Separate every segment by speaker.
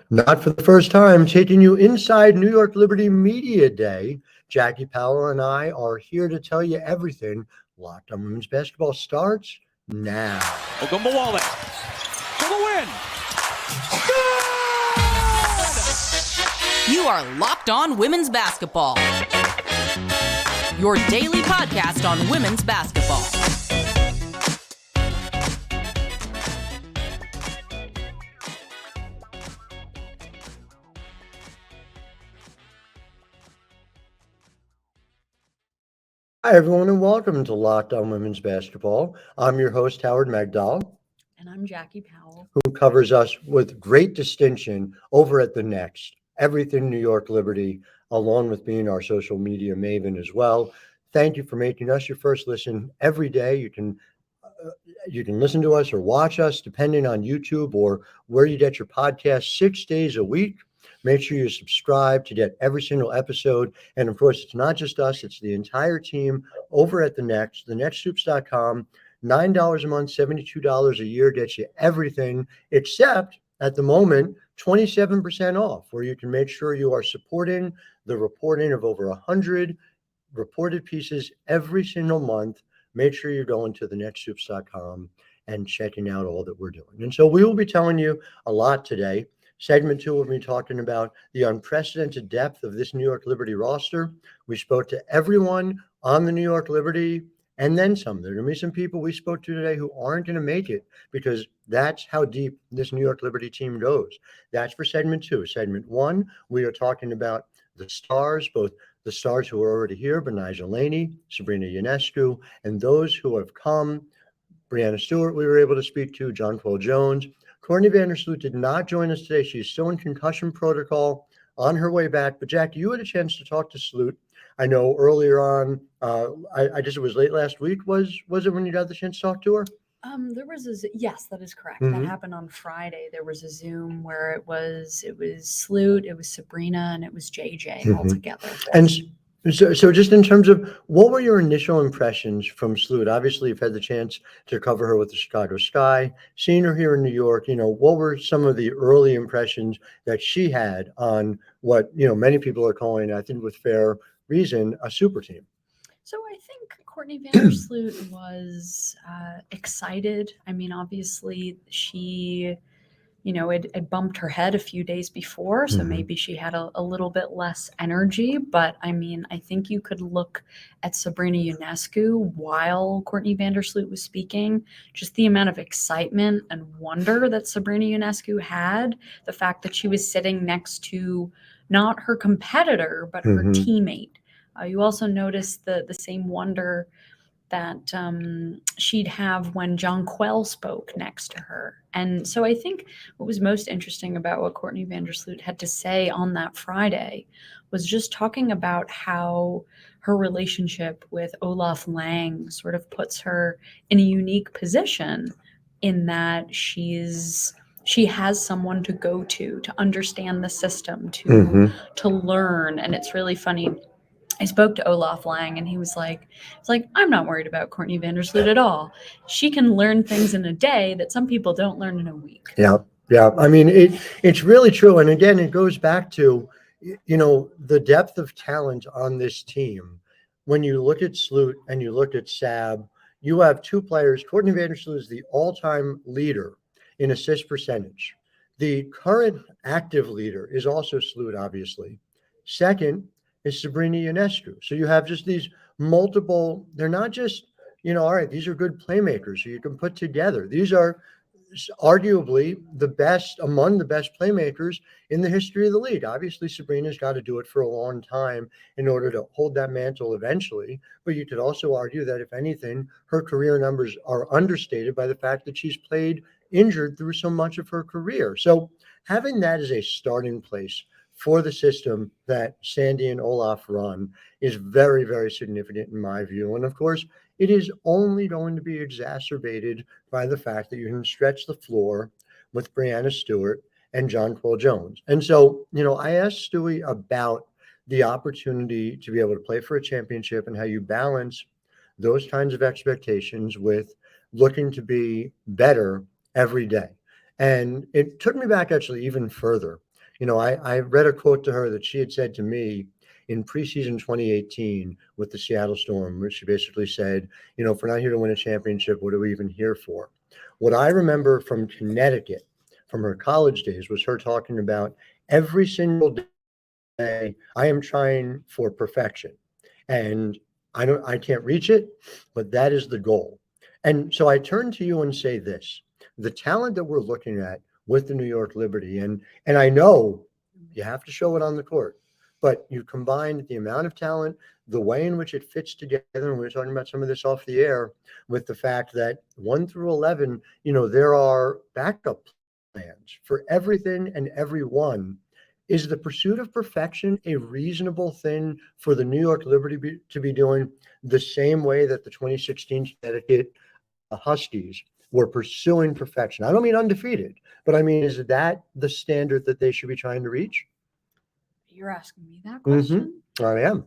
Speaker 1: Not for the first time, taking you inside New York Liberty Media Day. Jackie Powell and I are here to tell you everything. Locked on Women's Basketball starts now.
Speaker 2: Ogunbowale for the win.
Speaker 3: You are Locked On Women's Basketball, your daily podcast on women's basketball.
Speaker 1: Hi, everyone, and welcome to Locked On Women's Basketball. I'm your host, Howard Megdal.
Speaker 4: And I'm Jackie Powell,
Speaker 1: who covers us with great distinction over at The Next, everything New York Liberty, along with being our social media maven as well. Thank you for making us your first listen every day. You can listen to us or watch us depending on YouTube or where you get your podcast 6 days a week. Make sure you subscribe to get every single episode. And of course, it's not just us, it's the entire team over at The Next, thenexthoops.com. $9 a month, $72 a year gets you everything except at the moment 27% off, where you can make sure you are supporting the reporting of over 100 reported pieces every single month. Make sure you're going to thenexthoops.com and checking out all that we're doing. And so we will be telling you a lot today. Segment 2, we'll be talking about the unprecedented depth of this New York Liberty roster. We spoke to everyone on the New York Liberty and then some. There are going to be some people we spoke to today who aren't going to make it because that's how deep this New York Liberty team goes. That's for segment 2. Segment 1, we are talking about the stars, both the stars who are already here, Betnijah Laney, Sabrina Ionescu, and those who have come. Breanna Stewart, we were able to speak to, Jonquel Jones. Courtney Vandersloot did not join us today. She's still in concussion protocol on her way back. But Jackie, you had a chance to talk to Sloot. I know earlier on, I guess it was late last week. Was it when you got the chance to talk to her?
Speaker 4: There was yes, that is correct.
Speaker 1: Mm-hmm.
Speaker 4: That happened on Friday. There was a Zoom where it was Sloot, it was Sabrina, and it was JJ all together.
Speaker 1: And so just in terms of what were your initial impressions from Sloot? Obviously, you've had the chance to cover her with the Chicago Sky, seeing her here in New York. What were some of the early impressions that she had on what, many people are calling, I think with fair reason, a super team?
Speaker 4: So I think Courtney Vandersloot was excited. I mean, obviously she, it bumped her head a few days before, so maybe she had a little bit less energy. But I mean, I think you could look at Sabrina Ionescu while Courtney Vandersloot was speaking, just the amount of excitement and wonder that Sabrina Ionescu had, the fact that she was sitting next to not her competitor, but her teammate. You also notice the same wonder that she'd have when Jonquel spoke next to her. And so I think what was most interesting about what Courtney Vandersloot had to say on that Friday was just talking about how her relationship with Olaf Lang sort of puts her in a unique position in that she has someone to go to understand the system, to learn. And it's really funny. I spoke to Olaf Lang and he was like, I'm not worried about Courtney Vandersloot at all. She can learn things in a day that some people don't learn in a week.
Speaker 1: Yeah. I mean, it's really true. And again, it goes back to, the depth of talent on this team. When you look at Sloot and you look at Sab, you have two players. Courtney Vandersloot is the all-time leader in assist percentage. The current active leader is also Sloot, obviously. Second is Sabrina Ionescu. So you have just these multiple, they're not just, all right, these are good playmakers who you can put together. These are arguably among the best playmakers in the history of the league. Obviously, Sabrina's got to do it for a long time in order to hold that mantle eventually. But you could also argue that, if anything, her career numbers are understated by the fact that she's played injured through so much of her career. So having that as a starting place for the system that Sandy and Olaf run is very, very significant in my view. And of course, it is only going to be exacerbated by the fact that you can stretch the floor with Breanna Stewart and Jonquel Jones. And so, I asked Stewie about the opportunity to be able to play for a championship and how you balance those kinds of expectations with looking to be better every day. And it took me back actually even further. I read a quote to her that she had said to me in preseason 2018 with the Seattle Storm, where she basically said, if we're not here to win a championship, what are we even here for? What I remember from Connecticut, from her college days, was her talking about every single day, I am trying for perfection. And I can't reach it, but that is the goal. And so I turn to you and say this: the talent that we're looking at with the New York Liberty, and I know you have to show it on the court, but you combine the amount of talent, the way in which it fits together, and we were talking about some of this off the air, with the fact that 1 through 11, there are backup plans for everything and everyone. Is the pursuit of perfection a reasonable thing for the New York Liberty to be doing, the same way that the 2016 Connecticut Huskies were pursuing perfection? I don't mean undefeated, but I mean, is that the standard that they should be trying to reach?
Speaker 4: You're asking me that question?
Speaker 1: I am.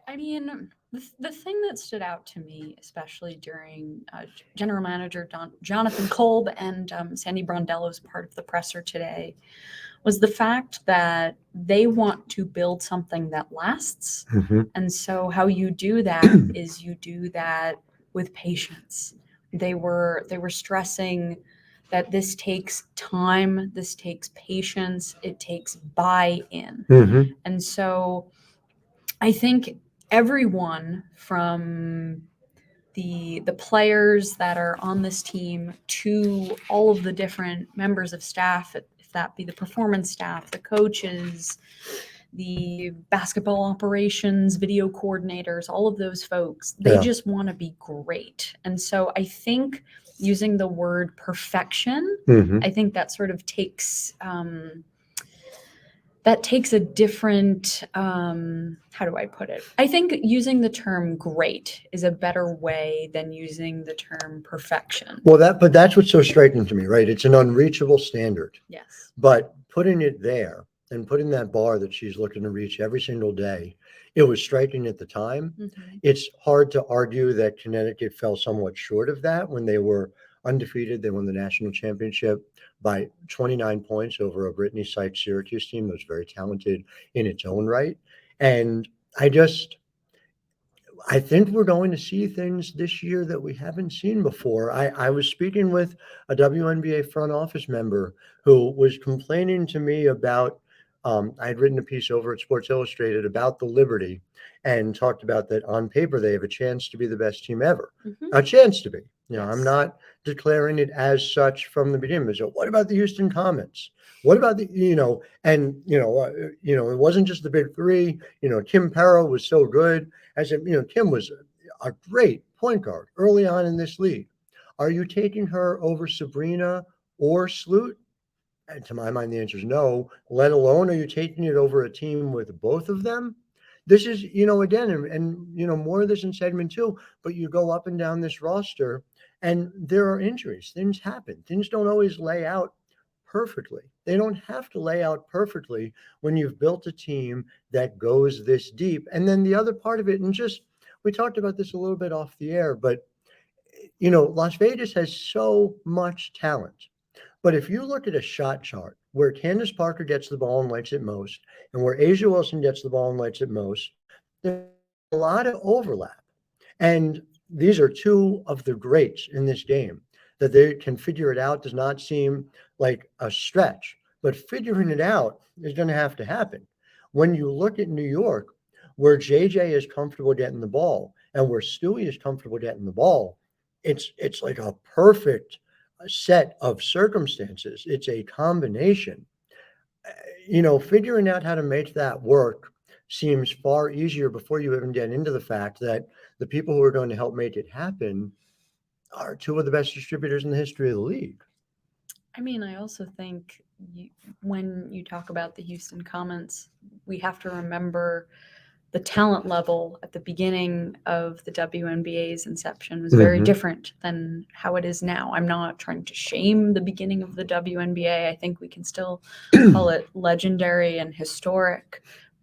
Speaker 4: I mean, the thing that stood out to me, especially during General Manager Jonathan Kolb and Sandy Brondello's part of the presser today, was the fact that they want to build something that lasts. And so how you do that is you do that with patience. They were stressing that this takes time, this takes patience, it takes buy-in. And so I think everyone, from the players that are on this team to all of the different members of staff, if that be the performance staff, the coaches, the basketball operations, video coordinators, all of those folks, they just want to be great. And so I think using the word perfection, I think that sort of takes a different, how do I put it? I think using the term great is a better way than using the term perfection.
Speaker 1: Well, but that's what's so striking to me, right? It's an unreachable standard.
Speaker 4: Yes.
Speaker 1: But putting it there and putting that bar that she's looking to reach every single day, it was striking at the time. It's hard to argue that Connecticut fell somewhat short of that when they were undefeated. They won the national championship by 29 points over a Brittany Sykes Syracuse team that was very talented in its own right. And I think we're going to see things this year that we haven't seen before. I was speaking with a WNBA front office member who was complaining to me about, I had written a piece over at Sports Illustrated about the Liberty and talked about that on paper they have a chance to be the best team ever. A chance to be. I'm not declaring it as such from the beginning. So what about the Houston Comets? What about it wasn't just the big three. Kim Perro was so good. I said, Kim was a great point guard early on in this league. Are you taking her over Sabrina or Sloot? And to my mind, the answer is no. Let alone, are you taking it over a team with both of them? This is, again, and more of this in segment 2, but you go up and down this roster and there are injuries. Things happen. Things don't always lay out perfectly. They don't have to lay out perfectly when you've built a team that goes this deep. And then the other part of it, and we talked about this a little bit off the air, but, Las Vegas has so much talent. But if you look at a shot chart where Candace Parker gets the ball and lights it most, and where Asia Wilson gets the ball and lights it most, there's a lot of overlap. And these are two of the greats in this game. That they can figure it out does not seem like a stretch, but figuring it out is going to have to happen. When you look at New York, where JJ is comfortable getting the ball and where Stewie is comfortable getting the ball, it's like a perfect set of circumstances. It's a combination. Figuring out how to make that work seems far easier before you even get into the fact that the people who are going to help make it happen are two of the best distributors in the history of the league.
Speaker 4: I mean, I also think when you talk about the Houston Comets, we have to remember the talent level at the beginning of the WNBA's inception was very different than how it is now. I'm not trying to shame the beginning of the WNBA. I think we can still call it legendary and historic.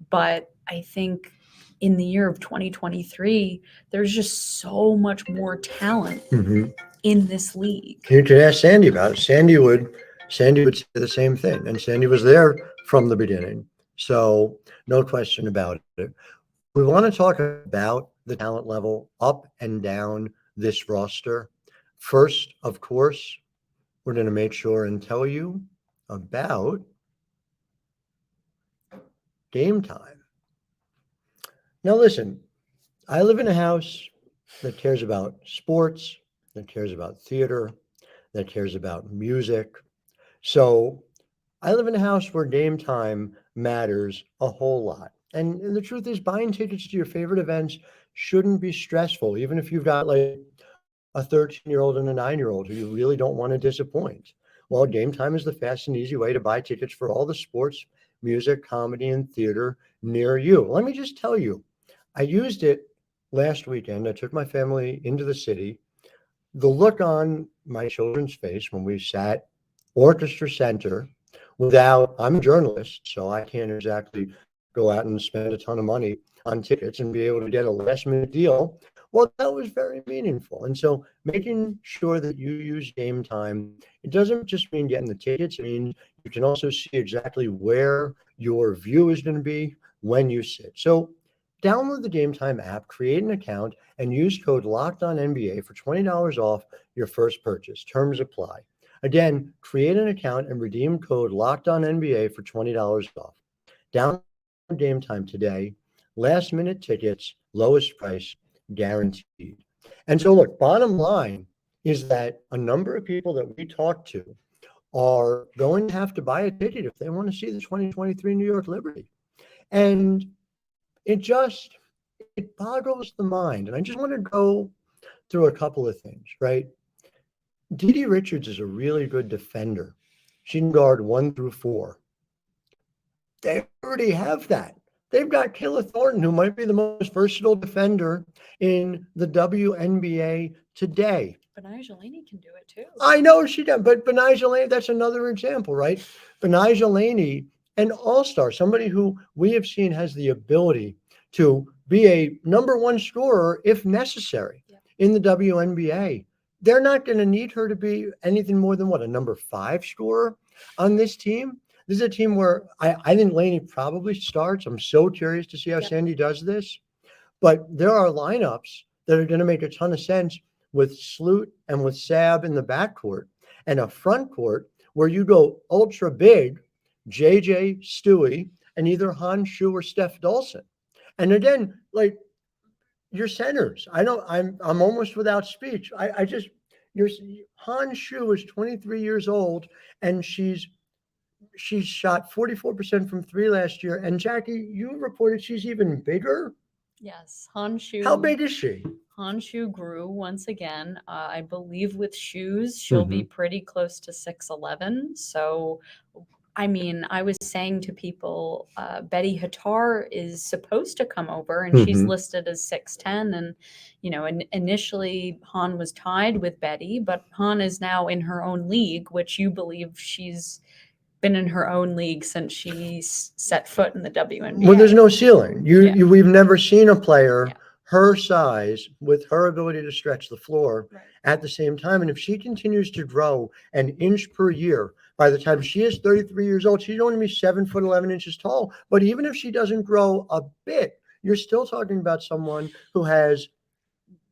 Speaker 4: But I think in the year of 2023, there's just so much more talent in this league.
Speaker 1: You could ask Sandy about it. Sandy would Sandy would say the same thing. And Sandy was there from the beginning. So no question about it. We want to talk about the talent level up and down this roster. First, of course, we're going to make sure and tell you about Game Time. Now, listen, I live in a house that cares about sports, that cares about theater, that cares about music. So I live in a house where Game Time matters a whole lot. And the truth is, buying tickets to your favorite events shouldn't be stressful, even if you've got like a 13-year-old and a 9-year-old who you really don't want to disappoint. Well, Game Time is the fast and easy way to buy tickets for all the sports, music, comedy, and theater near you. Let me just tell you, I used it last weekend. I took my family into the city. The look on my children's face when we sat Orchestra Center without, I'm a journalist, so I can't exactly go out and spend a ton of money on tickets and be able to get a last minute deal. Well, that was very meaningful. And so making sure that you use Game Time, it doesn't just mean getting the tickets. It means you can also see exactly where your view is going to be when you sit. So download the Game Time app, create an account, and use code LOCKEDONNBA for $20 off your first purchase. Terms apply. Again, create an account and redeem code LOCKEDONNBA for $20 off. Download Game Time today. Last minute tickets, lowest price, guaranteed. And so look, bottom line is that a number of people that we talk to are going to have to buy a ticket if they want to see the 2023 New York Liberty. And it boggles the mind. And I just want to go through a couple of things, right? Dede Richards is a really good defender. She can guard 1 through 4. They already have that. They've got Kayla Thornton, who might be the most versatile defender in the WNBA today.
Speaker 4: Betnijah Laney can do it too.
Speaker 1: I know she does, but Betnijah Laney, that's another example, right? Betnijah Laney, an all-star, somebody who we have seen has the ability to be a number 1 scorer if necessary in the WNBA. They're not going to need her to be anything more than a number 5 scorer on this team. This is a team where I think Laney probably starts. I'm so curious to see how Sandy does this. But there are lineups that are going to make a ton of sense with Sloot and with Sab in the backcourt, and a front court where you go ultra big, JJ, Stewie, and either Han Shu or Steph Dolson. And again, like your centers, I'm almost without speech. Han Shu is 23 years old, and she's shot 44% from 3 last year. And Jackie, you reported she's even bigger.
Speaker 4: Yes, Han Shu.
Speaker 1: How big is she?
Speaker 4: Han Shu grew once again. I believe with shoes, she'll be pretty close to 6'11". So, I mean, I was saying to people, Betty Hattar is supposed to come over, and she's listed as 6'10". And, you know, initially Han was tied with Betty, but Han is now in her own league, which you believe she's been in her own league since she set foot in the WNBA.
Speaker 1: Well, there's no ceiling. We've never seen a player her size with her ability to stretch the floor at the same time. And if she continues to grow an inch per year, by the time she is 33 years old, she's only be 7 foot 11 inches tall. But even if she doesn't grow a bit, you're still talking about someone who has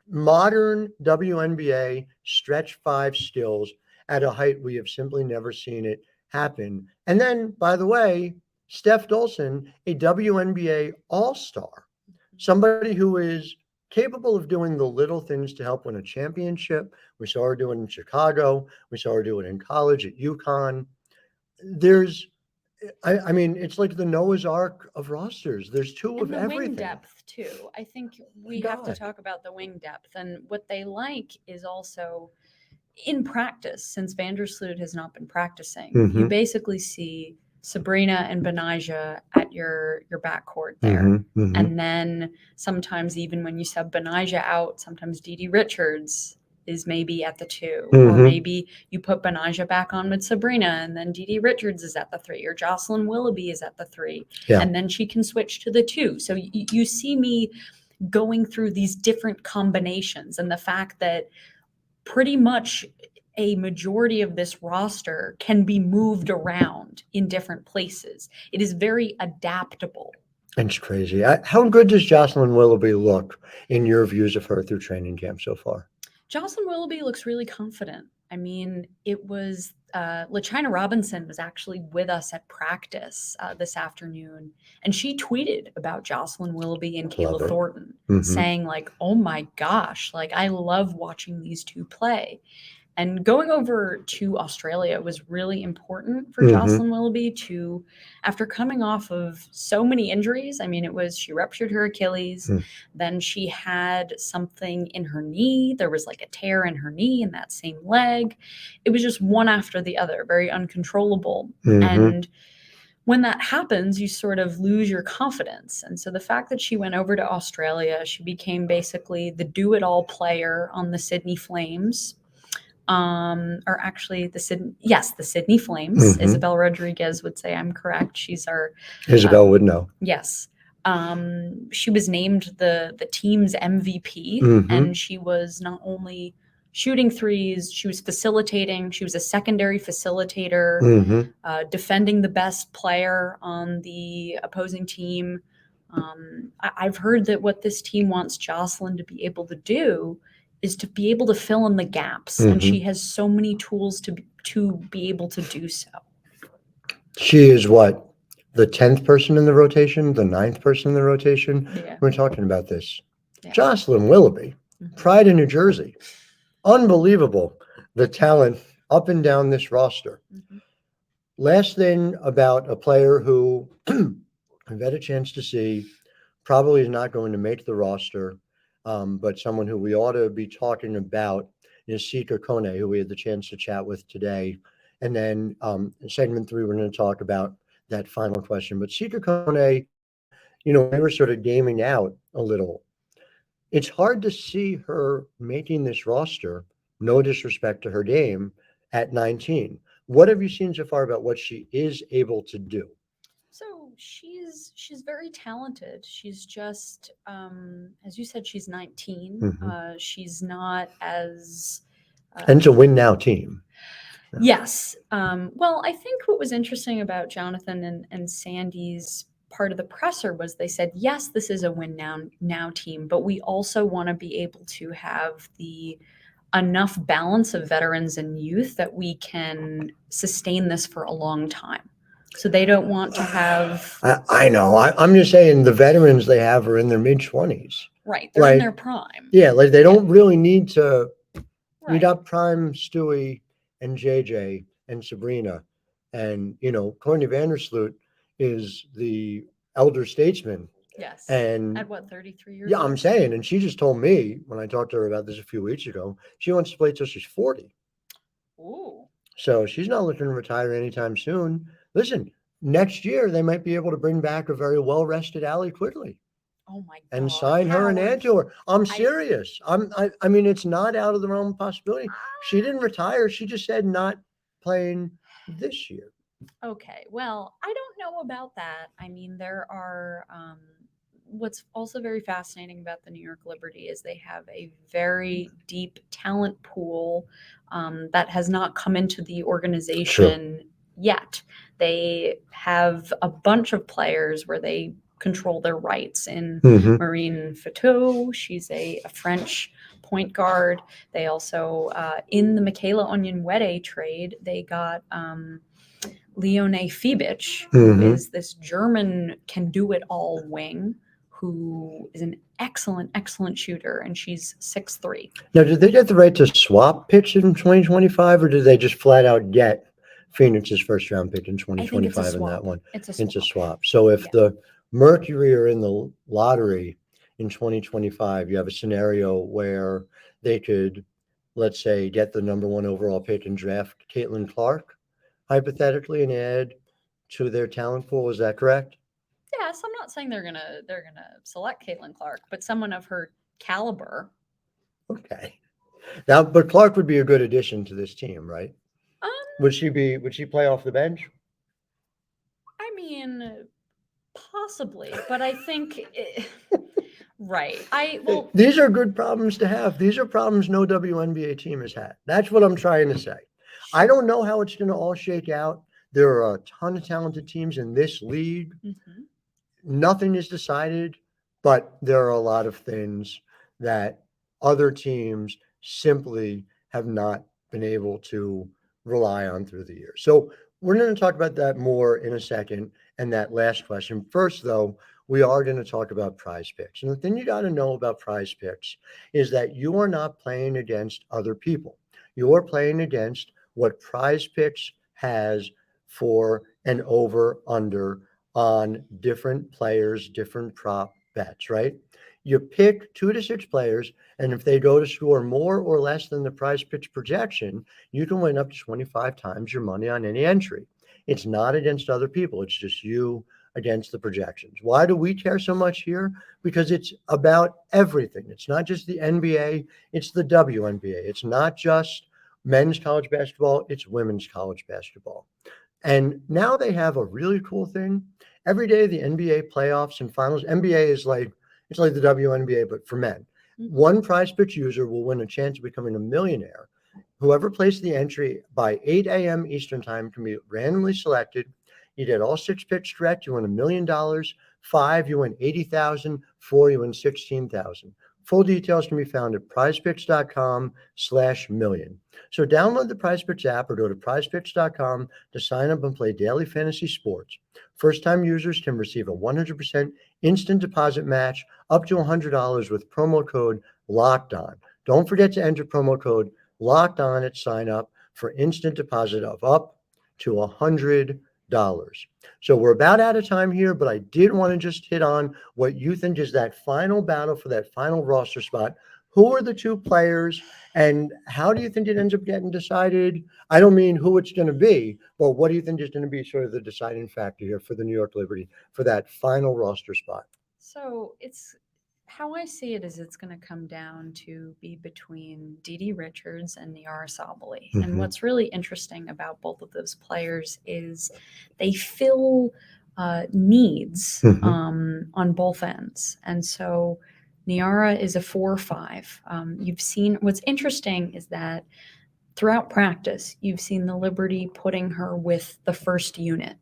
Speaker 1: modern WNBA stretch 5 skills at a height we have simply never seen it happen. And then, by the way, Steph Dolson, a WNBA all-star, somebody who is capable of doing the little things to help win a championship. We saw her do it in Chicago. We saw her do it in college at UConn. I mean, it's like the Noah's Ark of rosters. There's 2 of everything.
Speaker 4: Wing depth too. I think we have to talk about the wing depth, and what they like is also in practice, since Vandersloot has not been practicing, you basically see Sabrina and Betnijah at your backcourt there. And then sometimes even when you sub Betnijah out, sometimes Dede Richards is maybe at the 2, or maybe you put Betnijah back on with Sabrina, and then Dede Richards is at the 3, or Jocelyn Willoughby is at the 3, and then she can switch to the 2. So you see me going through these different combinations, and the fact that pretty much a majority of this roster can be moved around in different places. It is very adaptable.
Speaker 1: It's crazy. How good does Jocelyn Willoughby look in your views of her through training camp so far?
Speaker 4: Jocelyn Willoughby looks really confident. I mean, it was LaChina Robinson was actually with us at practice this afternoon, and she tweeted about Jocelyn Willoughby and Kayla Thornton, saying like, "Oh my gosh, like I love watching these two play." And going over to Australia was really important for Jocelyn Willoughby to, after coming off of so many injuries. I mean, she ruptured her Achilles, then she had something in her knee. There was like a tear in her knee in that same leg. It was just one after the other, very uncontrollable. And when that happens, you sort of lose your confidence. And so the fact that she went over to Australia, she became basically the do-it-all player on the Sydney Flames. Or actually the Sydney Flames. Isabel Rodriguez would say I'm correct. She's our
Speaker 1: Isabel would know.
Speaker 4: Yes. She was named the team's MVP, and she was not only shooting threes, she was facilitating. She was a secondary facilitator, defending the best player on the opposing team. I've heard that what this team wants Jocelyn to be able to do is to be able to fill in the gaps. And she has so many tools to be able to do so.
Speaker 1: She is what? The 10th person in the rotation? The 9th person in the rotation?
Speaker 4: Yeah.
Speaker 1: We're talking about this.
Speaker 4: Yeah.
Speaker 1: Jocelyn Willoughby, Pride in New Jersey. Unbelievable. The talent up and down this roster. Last thing about a player who I've had a chance to see, probably is not going to make the roster, but someone who we ought to be talking about is Sika Kone, who we had the chance to chat with today. And then in segment 3, we're going to talk about that final question. But Sika Kone, we were sort of gaming out a little. It's hard to see her making this roster, no disrespect to her game, at 19. What have you seen so far about what she is able to do?
Speaker 4: So she's very talented. She's just, as you said, she's 19. She's not as...
Speaker 1: and it's a win now team.
Speaker 4: Yes. Well, I think what was interesting about Jonathan and Sandy's part of the presser was they said, yes, this is a win now team, but we also want to be able to have the enough balance of veterans and youth that we can sustain this for a long time. So they don't want to have...
Speaker 1: I know. I'm just saying the veterans they have are in their mid-20s.
Speaker 4: Right. They're in their prime.
Speaker 1: Yeah, like they don't really need to... Right. You got prime Stewie and JJ and Sabrina. And, Courtney Vandersloot is the elder statesman.
Speaker 4: Yes.
Speaker 1: And
Speaker 4: at what, 33 years
Speaker 1: old?
Speaker 4: Yeah,
Speaker 1: I'm saying. And she just told me when I talked to her about this a few weeks ago, she wants to play till she's 40.
Speaker 4: Ooh.
Speaker 1: So she's not looking to retire anytime soon. Listen, next year they might be able to bring back a very well-rested Allie Quigley.
Speaker 4: Oh my God.
Speaker 1: And sign her and add to her. I'm serious. I mean, it's not out of the realm of possibility. She didn't retire. She just said not playing this year.
Speaker 4: Okay. Well, I don't know about that. I mean, there are what's also very fascinating about the New York Liberty is they have a very deep talent pool that has not come into the organization yet. They have a bunch of players where they control their rights in Marine Fatou. She's a French point guard. They also, in the Michaela Onyenwere trade, they got Leone Fibic, who is this German can-do-it-all wing, who is an excellent shooter, and she's 6'3".
Speaker 1: Now, did they get the right to swap picks in 2025, or did they just flat out get Phoenix's first-round pick in 2025 in that one?
Speaker 4: It's a swap.
Speaker 1: So if the Mercury are in the lottery in 2025, you have a scenario where they could, let's say, get the number 1 overall pick and draft Caitlin Clark, hypothetically, and add to their talent pool. Is that correct?
Speaker 4: Yes, I'm not saying they're gonna select Caitlin Clark, but someone of her caliber.
Speaker 1: Okay. Now, but Clark would be a good addition to this team, right? Would she play off the bench?
Speaker 4: I mean, possibly, but I think Right.
Speaker 1: These are good problems to have. These are problems no WNBA team has had. That's what I'm trying to say. I don't know how it's going to all shake out. There are a ton of talented teams in this league.
Speaker 4: Mhm.
Speaker 1: Nothing is decided, but there are a lot of things that other teams simply have not been able to rely on through the years. So we're going to talk about that more in a second. And that last question. First, though, we are going to talk about Prize Picks. And the thing you got to know about Prize Picks is that you are not playing against other people. You are playing against what Prize Picks has for an over-under on different players, different prop bets, right? You pick 2 to 6 players, and if they go to score more or less than the Prize Picks projection, you can win up to 25 times your money on any entry. It's not against other people. It's just you against the projections. Why do we care so much here? Because it's about everything. It's not just the NBA, it's the WNBA. It's not just men's college basketball, it's women's college basketball. And now they have a really cool thing. Every day, the NBA playoffs and finals, NBA is like, it's like the WNBA, but for men. One Prize Picks user will win a chance of becoming a millionaire. Whoever placed the entry by 8 a.m. Eastern time can be randomly selected. You get all 6 picks correct, you win $1 million. 5, you win 80,000. 4, you win 16,000. Full details can be found at prizepicks.com/million. So download the PrizePicks app or go to prizepicks.com to sign up and play daily fantasy sports. First-time users can receive a 100% instant deposit match up to $100 with promo code LOCKEDON. Don't forget to enter promo code LOCKEDON at sign up for instant deposit of up to $100. So we're about out of time here, but I did want to just hit on what you think is that final battle for that final roster spot. Who are the 2 players and how do you think it ends up getting decided? I don't mean who it's going to be, but what do you think is going to be sort of the deciding factor here for the New York Liberty for that final roster spot?
Speaker 4: So it's how I see it is it's going to come down to be between Dee Richards and Niara Sabally. And what's really interesting about both of those players is they fill needs on both ends. And so Niara is a 4-5. You've seen what's interesting is that throughout practice, you've seen the Liberty putting her with the first unit.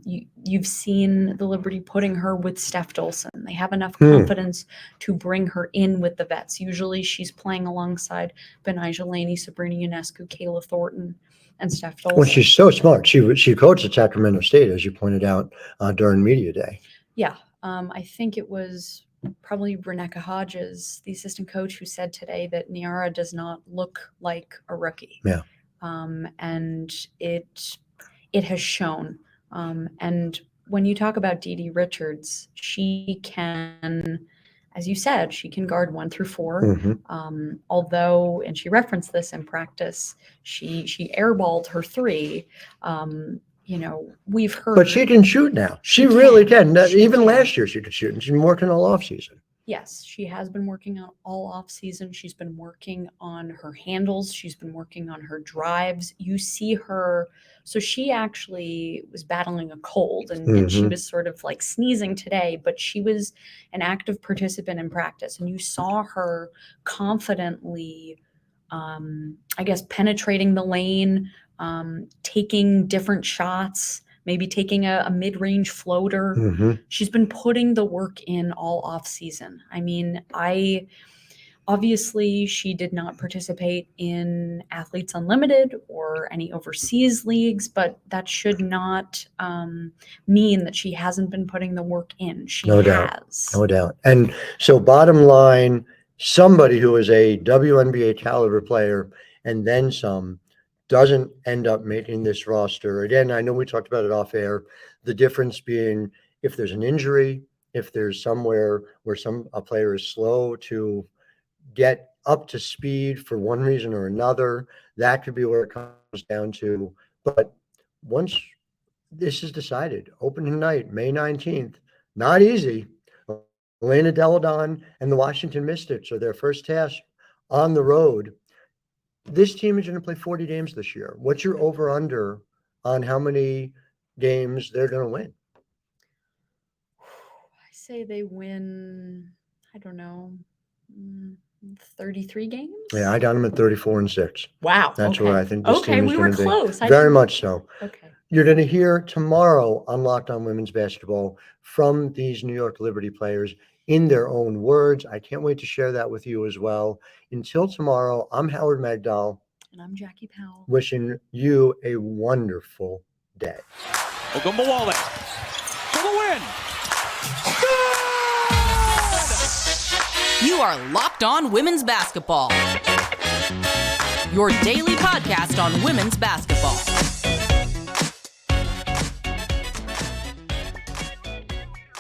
Speaker 4: You've seen the Liberty putting her with Steph Dolson. They have enough confidence to bring her in with the vets. Usually she's playing alongside Benijah Laney, Sabrina Ionescu, Kayla Thornton, and Steph Dolson.
Speaker 1: Well, she's so smart. She coached at Sacramento State, as you pointed out during media day.
Speaker 4: Yeah. I think it was probably Rebecca Hodges, the assistant coach, who said today that Niara does not look like a rookie.
Speaker 1: Yeah.
Speaker 4: And it has shown. And when you talk about Dee Richards, she can, as you said, she can guard 1 through 4. Although, and she referenced this in practice, she airballed her 3. We've heard.
Speaker 1: But she can shoot now. She really can. Even last year she could shoot, and she's been working all off season.
Speaker 4: Yes, she has been working on all off season. She's been working on her handles. She's been working on her drives. You see her. So she actually was battling a cold and she was sort of like sneezing today, but she was an active participant in practice. And you saw her confidently, penetrating the lane, taking different shots, maybe taking a mid-range floater. She's been putting the work in all off season. I mean, obviously she did not participate in Athletes Unlimited or any overseas leagues, but that should not mean that she hasn't been putting the work in. She has.
Speaker 1: No doubt. And so bottom line, somebody who is a WNBA caliber player and then some doesn't end up making this roster. Again, I know we talked about it off air, the difference being if there's an injury, if there's somewhere where a player is slow to get up to speed for one reason or another, that could be where it comes down to. But once this is decided, opening night, May 19th, not easy. Elena Deladon and the Washington Mystics are their first task on the road. This team is going to play 40 games this year. What's your over-under on how many games they're going to win?
Speaker 4: I say they win I don't know, 33 games.
Speaker 1: Yeah, I got them at 34-6.
Speaker 4: Wow.
Speaker 1: That's
Speaker 4: okay.
Speaker 1: where I think this
Speaker 4: Okay,
Speaker 1: team is
Speaker 4: we were
Speaker 1: going to be.
Speaker 4: close.
Speaker 1: Very much so.
Speaker 4: Okay.
Speaker 1: You're going to hear tomorrow on Locked On Women's Basketball from these New York Liberty players in their own words. I can't wait to share that with you as well. Until tomorrow, I'm Howard Megdal.
Speaker 4: And I'm Jackie Powell.
Speaker 1: Wishing you a wonderful day.
Speaker 2: Ogunbowale for the win. Good!
Speaker 3: You are Locked On Women's Basketball, your daily podcast on women's basketball.